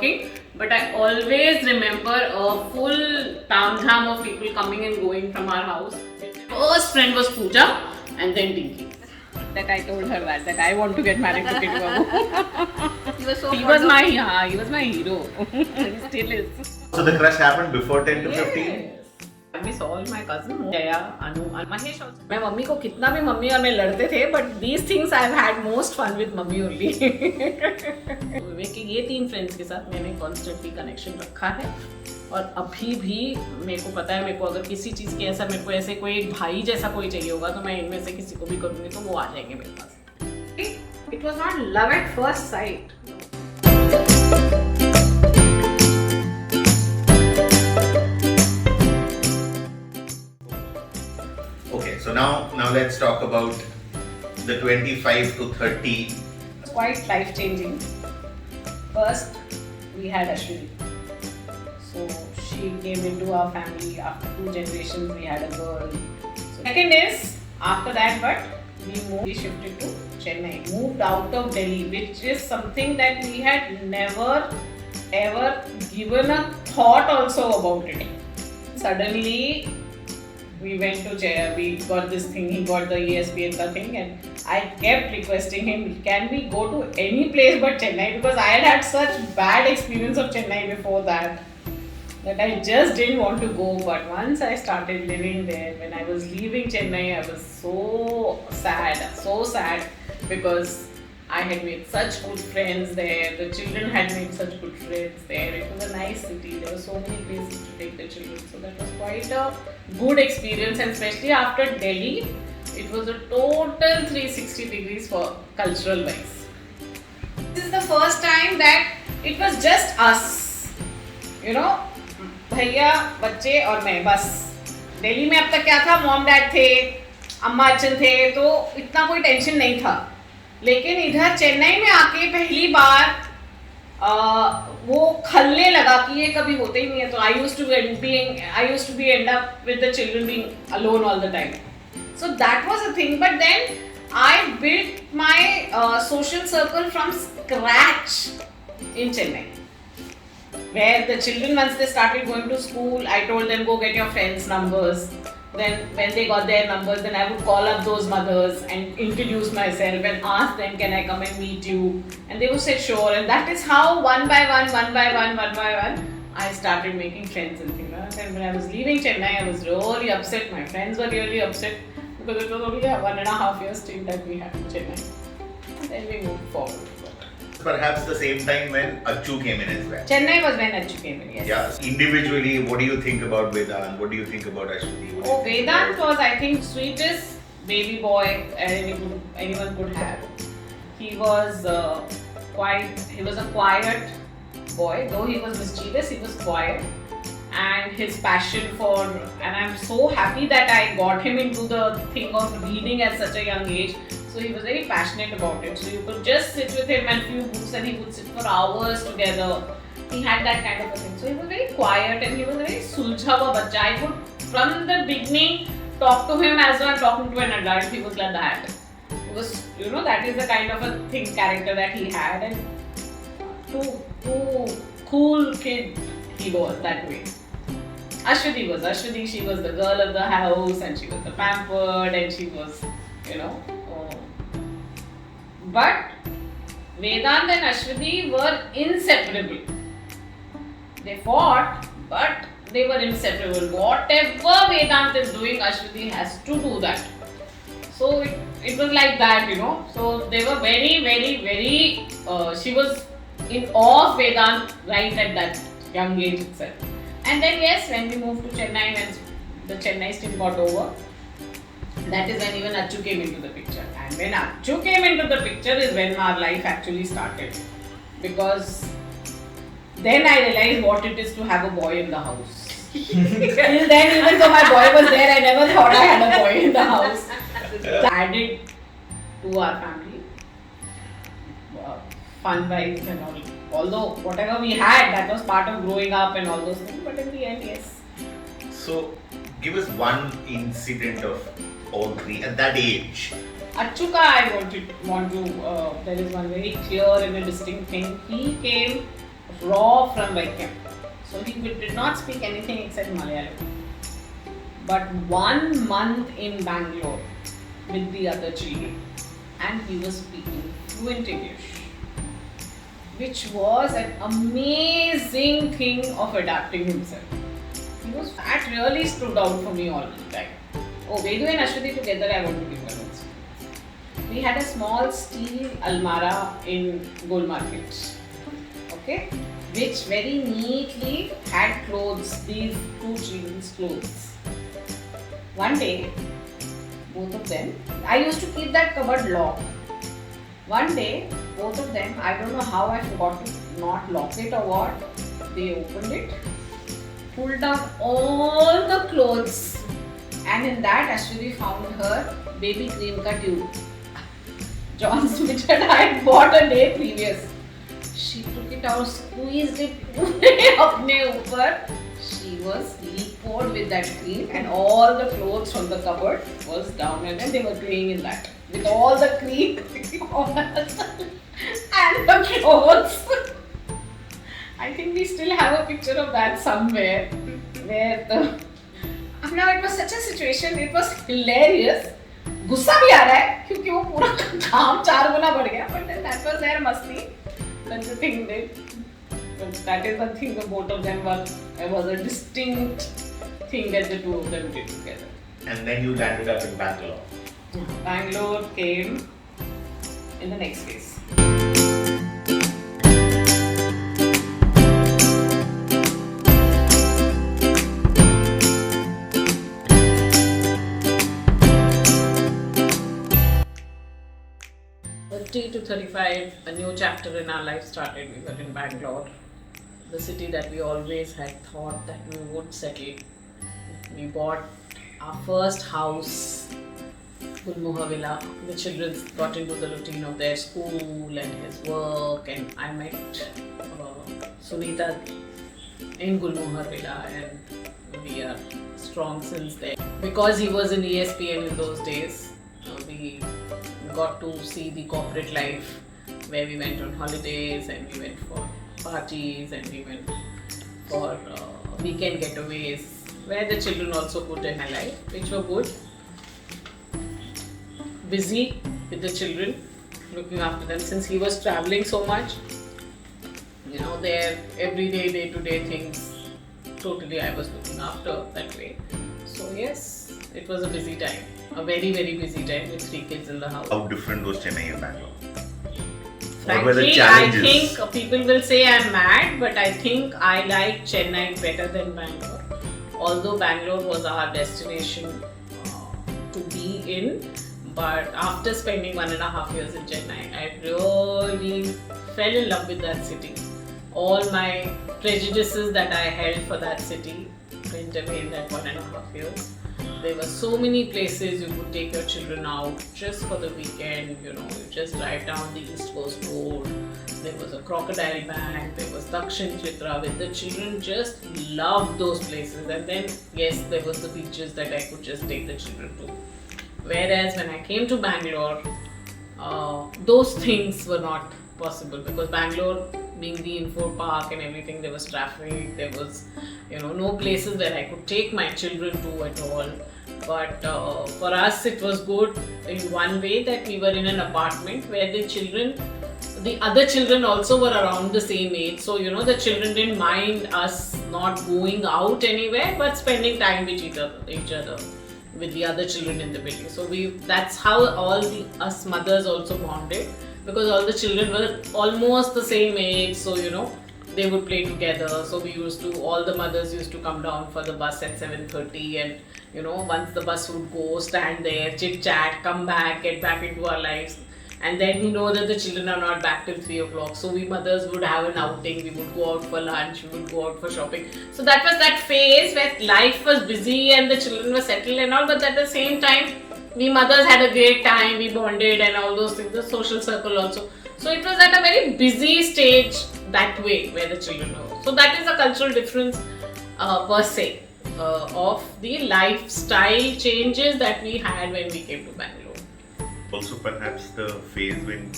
working, but I always remember a full town of people coming and going from our house. First friend was Pooja and then Dinky. That I told her that I want to get married to Kittu Babu. He was my hero. He still is. So the crush happened before 10 to 15? Yes. I miss all my cousins, Jaya, Anu, and Mahesh also. मैं mummy को कितना भी mummy और मैं लड़ते थे, but these things I've had most fun with mummy only. विवेक ये 3 friends के साथ मैंने constantly connection रखा है और अभी भी मेरे को पता है मेरे को अगर किसी चीज़ की ऐसा मेरे को ऐसे कोई एक भाई जैसा कोई चाहिए होगा तो मैं इनमें से किसी को भी करूँगी तो वो आ जाएंगे मेरे पास. It was not love at first sight. Okay, so now let's talk about the 25 to 30. It's quite life changing. First, we had Ashwini. So she came into our family after 2 generations. We had a girl. So second is after that, but we shifted to Chennai. Moved out of Delhi, which is something that we had never ever given a thought also about it. Suddenly, we went to Chennai, we got this thing, he got the ESPN thing, and I kept requesting him, can we go to any place but Chennai? Because I had such bad experience of Chennai before that I just didn't want to go. But once I started living there, when I was leaving Chennai, I was so sad because I had made such good friends there. The children had made such good friends there. It was a nice city. There were so many places to take the children. So that was quite a good experience. And especially after Delhi, it was a total 360 degrees for cultural wise. This is the first time that it was just us. You know, भैया, बच्चे और मैं बस. दिल्ली में अब तक क्या था, मॉम डैड थे, अम्मा अच्चन थे, तो इतना कोई टेंशन नहीं था. लेकिन इधर चेन्नई में आके पहली बार वो खलने लगा कि ये कभी होते ही नहीं है. तो I used to be end up with the children being alone all the time. So that was a thing. But then I built my social circle from scratch in Chennai, where the children, once they started going to school, I told them, go get your friends' numbers. Then when they got their numbers, then I would call up those mothers and introduce myself and ask them, can I come and meet you? And they would say sure. And that is how one by one, I started making friends and things. And when I was leaving Chennai, I was really upset. My friends were really upset because it was only a 1.5 year stint that we had in Chennai. And then we moved forward. Perhaps the same time when Achu came in as well. Chennai was when Achu came in, yes. Yeah. Individually, what do you think about Vedant? What do you think about Ashwini? Vedant was, I think, sweetest baby boy anyone could have. He was a quiet boy. Though he was mischievous, he was quiet. And his passion and I'm so happy that I got him into the thing of reading at such a young age. So he was very passionate about it. So you could just sit with him and few books and he would sit for hours together. He had that kind of a thing. So he was very quiet and he was a very suljha hua bachcha. I could, from the beginning, talk to him as though I'm talking to an adult. He was like that. It was, that is the kind of a character that he had. And too cool kid he was that way. Ashwini, she was the girl of the house and she was the pampered and she was, But Vedant and Ashwini were inseparable. They fought, but they were inseparable. Whatever Vedant is doing, Ashwini has to do that. So it was like that, So they were very, she was in awe of Vedant right at that young age itself. And then yes, when we moved to Chennai, when the Chennai stint got over, that is when even Achu came into the picture. And when Achu came into the picture is when our life actually started. Because then I realized what it is to have a boy in the house. Till then, even though my boy was there, I never thought I had a boy in the house. Added to our family. Fun-wise and all. Although whatever we had, that was part of growing up and all those things. But in the end, yes. So, give us one incident of all three at that age. Achuka, I want to. There is one very clear and a distinct thing. He came raw from Vaikam. So he did not speak anything except Malayalam. But 1 month in Bangalore with the other children, and he was speaking fluent English, which was an amazing thing of adapting himself. That really stood out for me all the time. Oh, Vidya and Ashwati together, I want to give one also. We had a small steel almara in Gold Market, okay, which very neatly had clothes, these two children's clothes. One day, both of them, I used to keep that cupboard locked. One day, both of them, I don't know how I forgot to not lock it or what, they opened it, pulled out all the clothes, and in that Ashwati found her baby cream ka tube. John's which I had bought a day previous. She took it out, squeezed it अपने ऊपर. She was poured with that cream, and all the clothes from the cupboard was down, and then they were playing in that with all the cream and the clothes. I think we still have a picture of that somewhere. Where the now it was such a situation. It was hilarious. गुस्सा भी आ रहा है क्योंकि वो पूरा काम 4 गुना बढ़ गया. But then that was their masti. That's the thing. That is the thing. The both of them was a distinct thing that the two of them did together. And then you landed up in Bangalore. Bangalore came in the next phase. To 35, a new chapter in our life started. We were in Bangalore, the city that we always had thought that we would settle. We bought our first house, Gulmohar Villa. The children got into the routine of their school and his work, and I met Sunita in Gulmohar Villa, and we are strong since then. Because he was in ESPN in those days, we got to see the corporate life where we went on holidays and we went for parties and we went for weekend getaways where the children also put in my life, which were good. Busy with the children, looking after them since he was traveling so much. You know, their everyday, day-to-day things, totally I was looking after that way. So yes, it was a busy time. A very, very busy time with 3 kids in the house. How different was Chennai and Bangalore? Frankly, what were the challenges? I think people will say I'm mad, but I think I like Chennai better than Bangalore. Although Bangalore was our destination to be in, but after spending 1.5 years in Chennai, I really fell in love with that city. All my prejudices that I held for that city went away in that 1.5 years. There were so many places you could take your children out just for the weekend. You just drive down the East Coast Road. There was a Crocodile Bank. There was Dakshin Chitra, where the children just loved those places. And then, yes, there was the beaches that I could just take the children to. Whereas when I came to Bangalore, those things were not possible because Bangalore, being the info park and everything, there was traffic, there was no places where I could take my children to at all. But for us it was good in one way that we were in an apartment where the other children also were around the same age, so the children didn't mind us not going out anywhere but spending time with each other with the other children in the building. So that's how us mothers also bonded, because all the children were almost the same age, so they would play together. So all the mothers used to come down for the bus at 7:30, and once the bus would go, stand there, chit chat, come back, get back into our lives. And then we know that the children are not back till 3 o'clock. So we mothers would have an outing, we would go out for lunch, we would go out for shopping. So that was that phase where life was busy and the children were settled and all, but at the same time, we mothers had a great time, we bonded and all those things, the social circle also. So it was at a very busy stage that way where the children were. So that is a cultural difference per se of the lifestyle changes that we had when we came to Bangalore. Also perhaps the phase when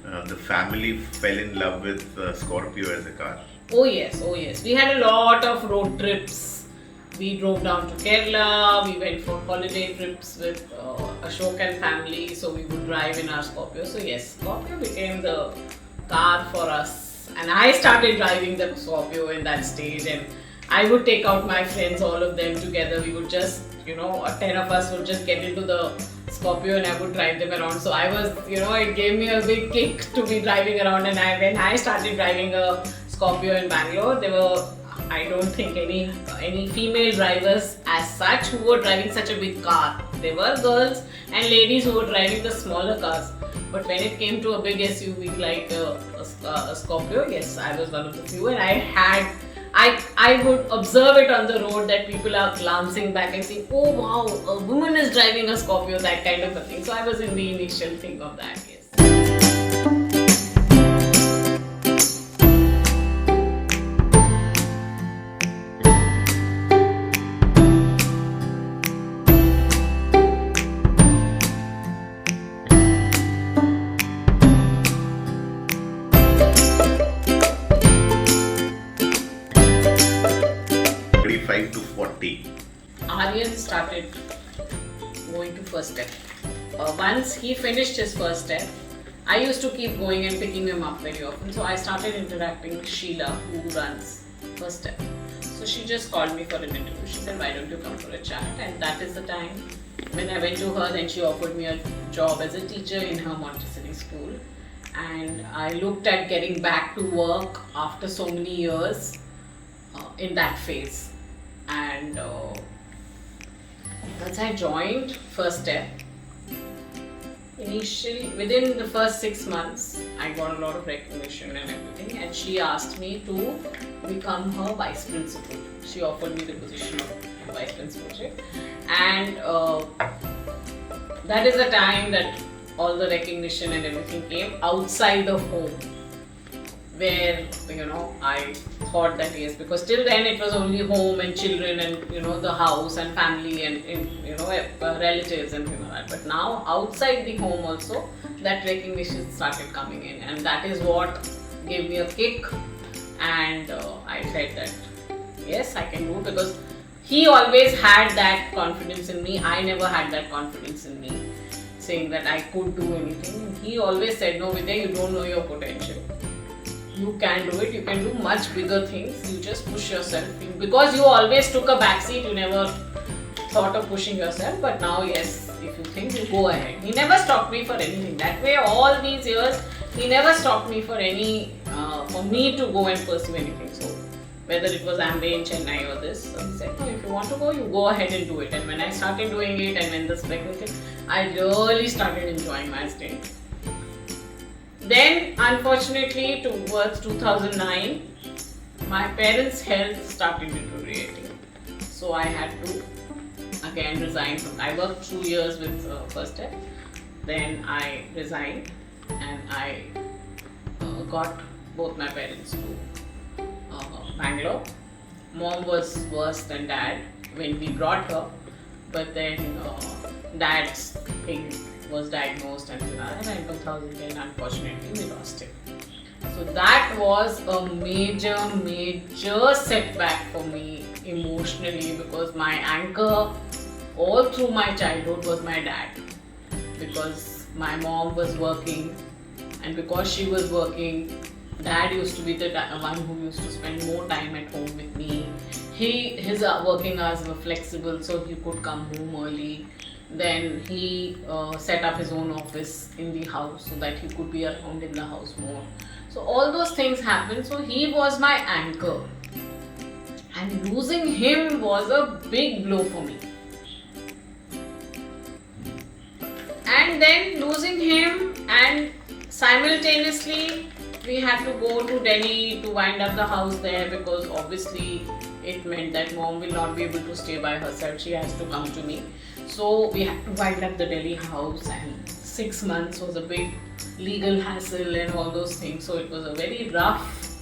the family fell in love with Scorpio as a car. Oh yes, oh yes. We had a lot of road trips. We drove down to Kerala. We went for holiday trips with Ashok and family. So we would drive in our Scorpio. So yes, Scorpio became the car for us. And I started driving the Scorpio in that stage. And I would take out my friends, all of them together. We would just, 10 of us would just get into the Scorpio and I would drive them around. So I was, it gave me a big kick to be driving around. And when I started driving a Scorpio in Bangalore, there were, I don't think any female drivers as such who were driving such a big car. There were girls and ladies who were driving the smaller cars. But when it came to a big SUV like a Scorpio, yes, I was one of the few, and I would observe it on the road that people are glancing back and saying, oh wow, a woman is driving a Scorpio, that kind of a thing. So I was in the initial thing of that, yes. 35 to 40. Aryan started going to first step. Once he finished his first step, I used to keep going and picking him up very often. So I started interacting with Sheila, who runs first step. So she just called me for an interview. She said, why don't you come for a chat? And that is the time when I went to her. Then she offered me a job as a teacher in her Montessori school. And I looked at getting back to work after so many years in that phase. And once I joined First Step, initially within the first 6 months, I got a lot of recognition and everything. And she asked me to become her vice principal. She offered me the position of vice principal. And that is the time that all the recognition and everything came outside of home, where I thought that yes, because till then it was only home and children and the house and family and relatives and things like that. But now outside the home also that recognition started coming in, and that is what gave me a kick. And I said that yes, I can do it, because he always had that confidence in me. I never had that confidence in me, saying that I could do anything. He always said, no Vidya, you don't know your potential. You can do it, you can do much bigger things, you just push yourself. Because you always took a backseat, you never thought of pushing yourself, but now yes, if you think, you go ahead. He never stopped me for anything. That way, all these years, he never stopped me for for me to go and pursue anything. So whether it was Amway in Chennai or this, so he said, no, if you want to go, you go ahead and do it. And when I started doing it, and when this pregnancy, I really started enjoying my stint. Then, unfortunately, towards 2009, my parents' health started deteriorating. So I had to again resign from. I worked 2 years with First Step. Then I resigned, and I got both my parents to Bangalore. Mom was worse than dad when we brought her, but then dad's thing was diagnosed and in 2010 unfortunately we lost him. So that was a major setback for me emotionally, because my anchor all through my childhood was my dad, because my mom was working, and because she was working, dad used to be the one who used to spend more time at home with me. His working hours were flexible, so he could come home early. Then he set up his own office in the house so that he could be around in the house more. So all those things happened. So he was my anchor, and losing him was a big blow for me. And then losing him, and simultaneously we had to go to Delhi to wind up the house there, because obviously it meant that mom will not be able to stay by herself. She has to come to me. So we had to wind up the Delhi house, and 6 months was a big legal hassle and all those things. So it was a very rough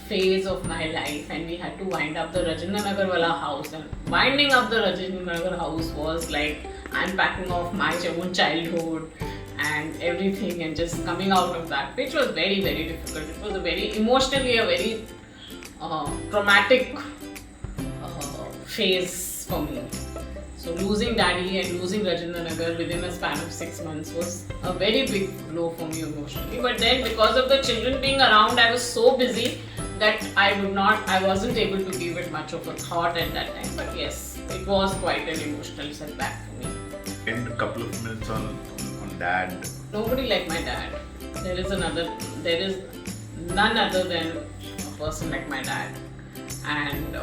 phase of my life, and we had to wind up the Rajendra Nagar wala house. And winding up the Rajendra Nagar house was like unpacking of my own childhood and everything, and just coming out of that, which was very, very difficult. It was a very emotionally a very traumatic phase for me. So losing daddy and losing Rajendra Nagar within a span of 6 months was a very big blow for me emotionally. But then because of the children being around, I was so busy that I wasn't able to give it much of a thought at that time. But yes, it was quite an emotional setback for me. And a couple of minutes on dad. Nobody like my dad. There is none other than a person like my dad. And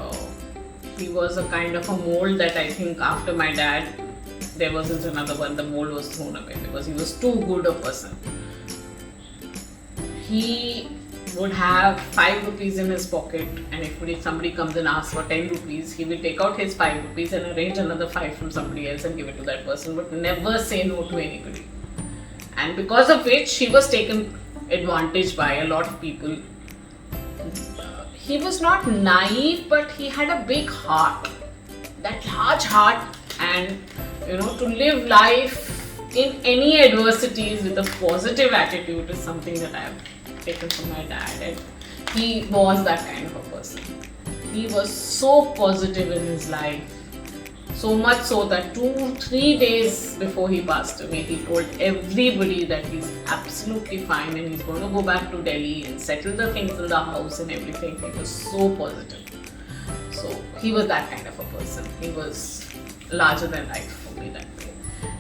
he was a kind of a mold that I think after my dad, there wasn't another one. The mold was thrown away because he was too good a person. He would have 5 rupees in his pocket, and if somebody comes and asks for 10 rupees, he will take out his 5 rupees and arrange another 5 from somebody else and give it to that person, but never say no to anybody. And because of which he was taken advantage by a lot of people. He was not naive, but he had a big heart, that large heart, and to live life in any adversities with a positive attitude is something that I have taken from my dad, and he was that kind of a person. He was so positive in his life, so much so that 2-3 days before he passed away, he told everybody that he's absolutely fine and he's going to go back to Delhi and settle the things in the house and everything. He was so positive. So he was that kind of a person. He was larger than life for me that day.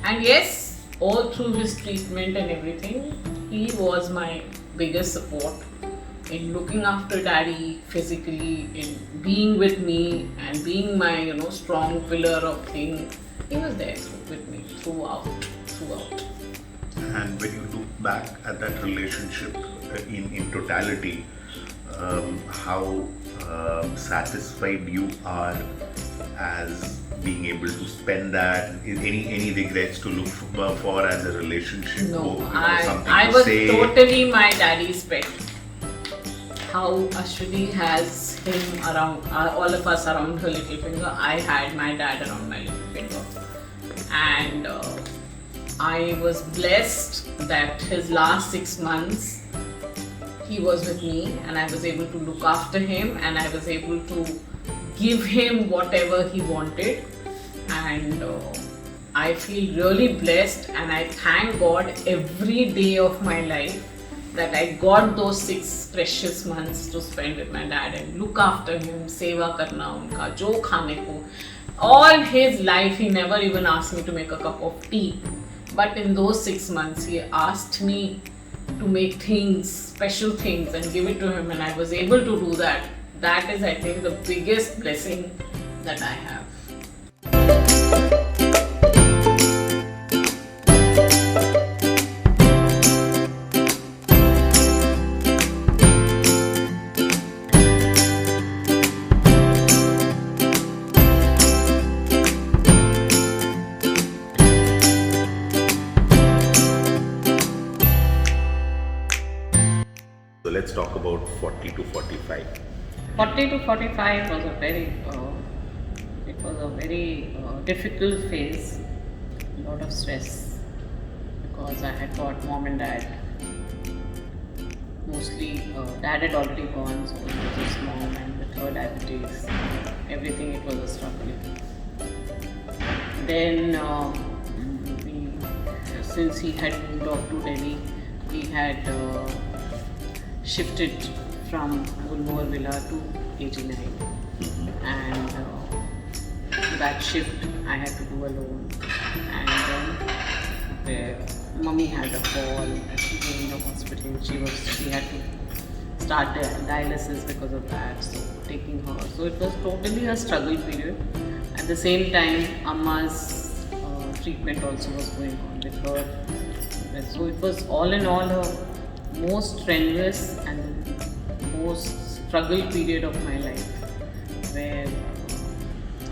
And yes, all through his treatment and everything, he was my biggest support in looking after daddy physically, in being with me and being my strong pillar of thing. He was there with me throughout. And when you look back at that relationship in totality, how satisfied you are as being able to spend that? Any regrets to look for as a relationship? No, or, I was totally my daddy's pet. How Ashwini has him around, all of us around her little finger, I had my dad around my little finger. And I was blessed that his last 6 months he was with me, and I was able to look after him, and I was able to give him whatever he wanted. And I feel really blessed, and I thank God every day of my life that I got those 6 precious months to spend with my dad and look after him, seva karna unka, jo khane ko. All his life, he never even asked me to make a cup of tea. But in those 6 months, he asked me to make things, special things, and give it to him, and I was able to do that. That is, I think, the biggest blessing that I have. So let's talk about 40 to 45. 40 to 45 was a very difficult phase, a lot of stress, because I had got mom and dad. Mostly dad had already gone, so it was just mom and with her diabetes, everything, it was a struggle. Then since he had moved off to Delhi, we had shifted from Gulmohar Villa to 89, and that shift I had to do alone. And then mummy had a fall, she came in the hospital. She had to start dialysis because of that, so taking her. So it was totally a struggle period. At the same time, Amma's treatment also was going on with her. So it was all in all a most strenuous and most struggle period of my life, where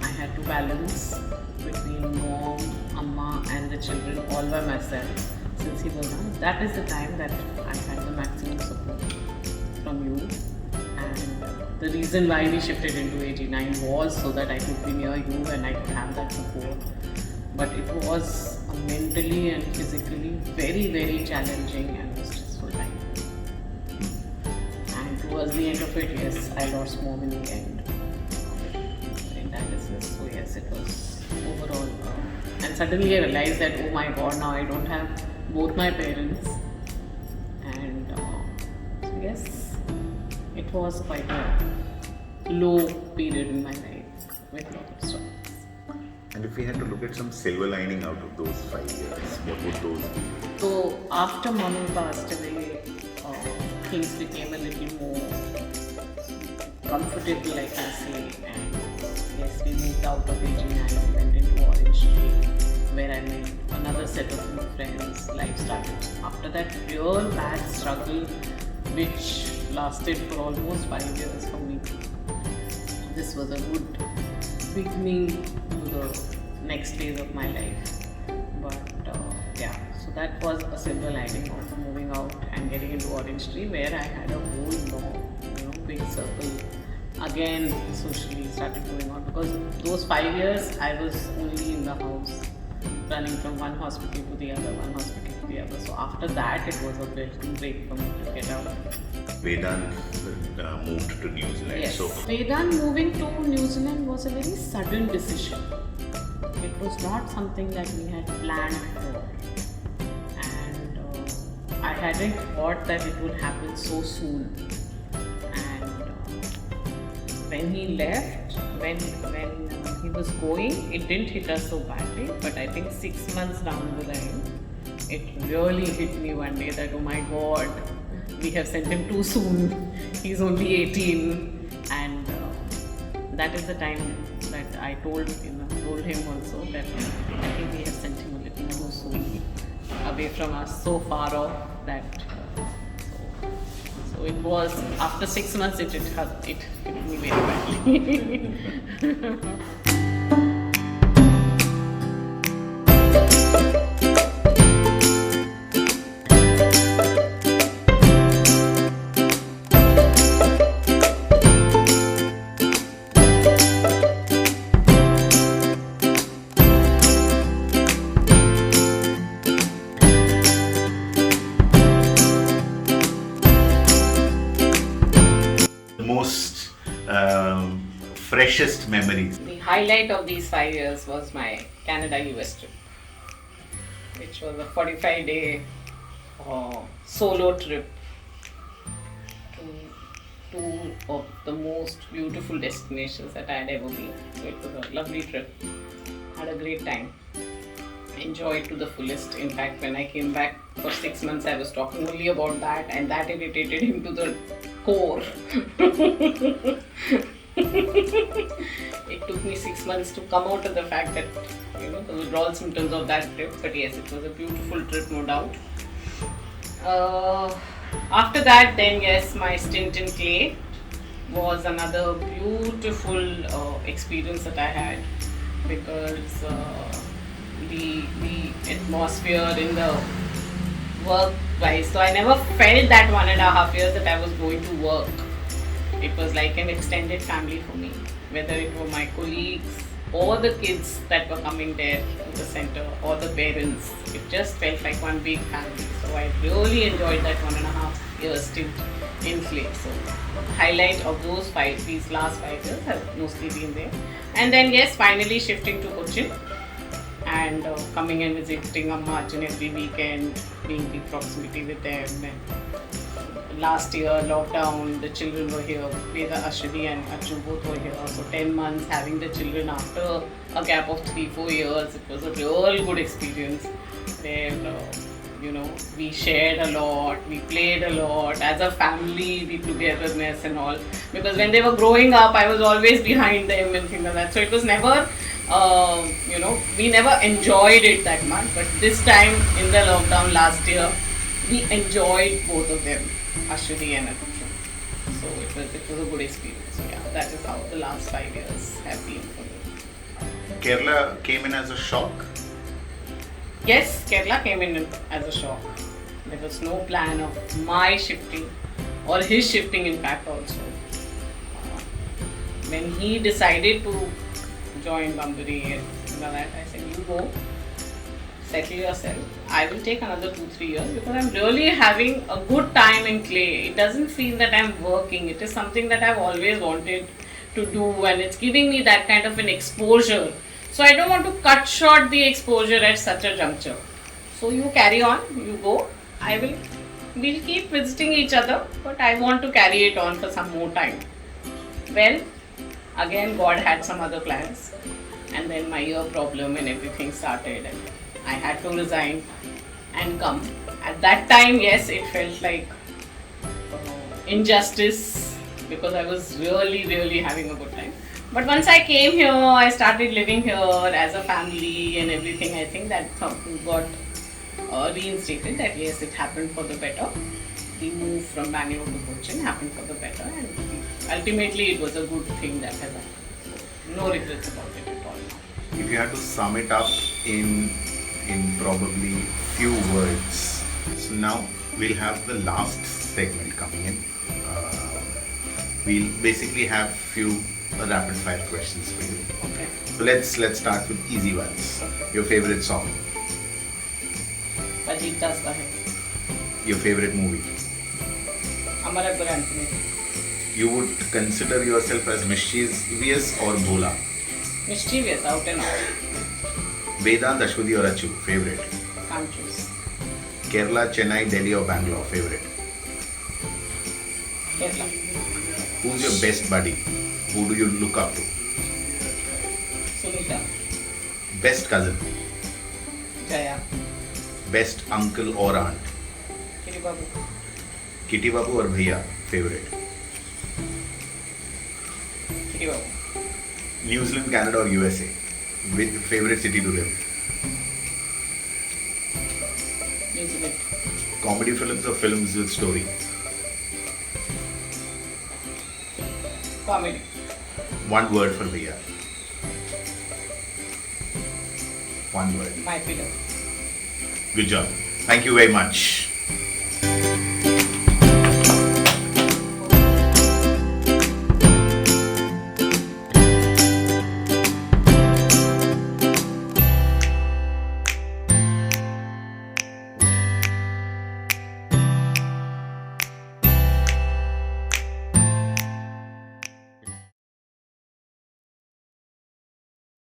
I had to balance between mom, Amma and the children all by myself since he was young. That is the time that I had the maximum support from you, and the reason why we shifted into 89 was so that I could be near you and I could have that support. But it was a mentally and physically very, very challenging and stressful time. And towards the end of it, yes, I lost mom in the end in dialysis. So yes, it was overall. And suddenly I realized that, oh my God, now I don't have both my parents. And so yes, it was quite a low period in my life with a lot of struggles. And if we had to look at some silver lining out of those 5 years, what would those be? So after Manu passed away, things became a little more comfortable, I can say. And yes, we moved out of aging and went into Orange Tree, where I made another set of new friends. Life started. After that real bad struggle, which lasted for almost 5 years for me, this was a good beginning to the next phase of my life. But yeah, so that was a silver lining of moving out and getting into Orange Tree, where I had a whole long, big circle again socially started going on, because those 5 years I was only in the house, running from one hospital to the other, one hospital to the other. So after that, it was a welcome break for me to get out. Vedant moved to New Zealand. Yes. So Vedant moving to New Zealand was a very sudden decision. It was not something that we had planned for. And I hadn't thought that it would happen so soon. And when he left, when he was going, it didn't hit us so badly. But I think 6 months down the line, it really hit me one day that, oh my God, we have sent him too soon. He's only 18, and that is the time that I told him also that I think we have sent him a little too soon away from us, so far off that. So it was after 6 months it hit me very badly. most freshest memories. The highlight of these 5 years was my Canada-US trip, which was a 45-day solo trip to two of the most beautiful destinations that I had ever been. So it was a lovely trip. Had a great time. Enjoyed to the fullest. In fact, when I came back for 6 months, I was talking only about that, and that irritated him to the core. It took me 6 months to come out of the fact that the withdrawal symptoms of that trip. But yes, it was a beautiful trip, no doubt. After that, then yes, my stint in Clay was another beautiful experience that I had, because the atmosphere in the work-wise. So I never felt that 1.5 years that I was going to work. It was like an extended family for me, whether it were my colleagues or the kids that were coming there to the center or the parents. It just felt like one big family. So I really enjoyed that 1.5 years stint in Clay. So the highlight of these last 5 years have mostly been there. And then yes, finally shifting to Cochin and coming and visiting Ammajan every weekend, being in proximity with them. And last year, lockdown, the children were here. Veda, Ashwini and Arjun both were here. So 10 months having the children after a gap of 3-4 years, it was a real good experience where we shared a lot, we played a lot as a family, the togetherness and all. Because when they were growing up, I was always behind them and things like that. So it was never, we never enjoyed it that much. But this time in the lockdown last year, we enjoyed both of them, Ashwini and Arjun. So it was a good experience. So yeah, that is how the last 5 years have been for me. Kerala came in as a shock. Yes, Kerala came in as a shock. There was no plan of my shifting or his shifting, in fact, also. When he decided to join Bambari and that, I said, you go, settle yourself. I will take another 2-3 years because I'm really having a good time in clay. It doesn't feel that I'm working. It is something that I've always wanted to do, and it's giving me that kind of an exposure. So I don't want to cut short the exposure at such a juncture. So you carry on, you go. We'll keep visiting each other, but I want to carry it on for some more time. Well, again, God had some other plans, and then my ear problem and everything started, and I had to resign and come. At that time, yes, it felt like injustice because I was really, really having a good time. But once I came here, I started living here as a family and everything. I think that got reinstated. That yes, it happened for the better. The move from Bangalore to Cochin happened for the better, and ultimately it was a good thing that has happened. So, no regrets about it at all. If you had to sum it up in probably few words, so now we'll have the last segment coming in. We'll basically have few rapid fire questions for you. Okay. So let's start with easy ones. Your favorite song, Ajit Das ka hai. your favorite movie. Amar Akbar Anthony. You would consider yourself as mischievous or bola. Mischievous, out and out. Vedant, Ashwati or Achu, favorite. Can't choose. Kerala, Chennai, Delhi or Bangalore, favorite. Kerala. Who's your best buddy? Who do you look up to? Sunita. Best cousin, Jaya. best uncle or aunt. Kiri Babu. Kitty Babu or Bhaiya, favorite. Kiri Babu. New Zealand, Canada or USA, with favorite city to live. New Zealand. Comedy films or films with story. Comedy. One word for Bhaiya. One word. My pillow. Good job. Thank you very much.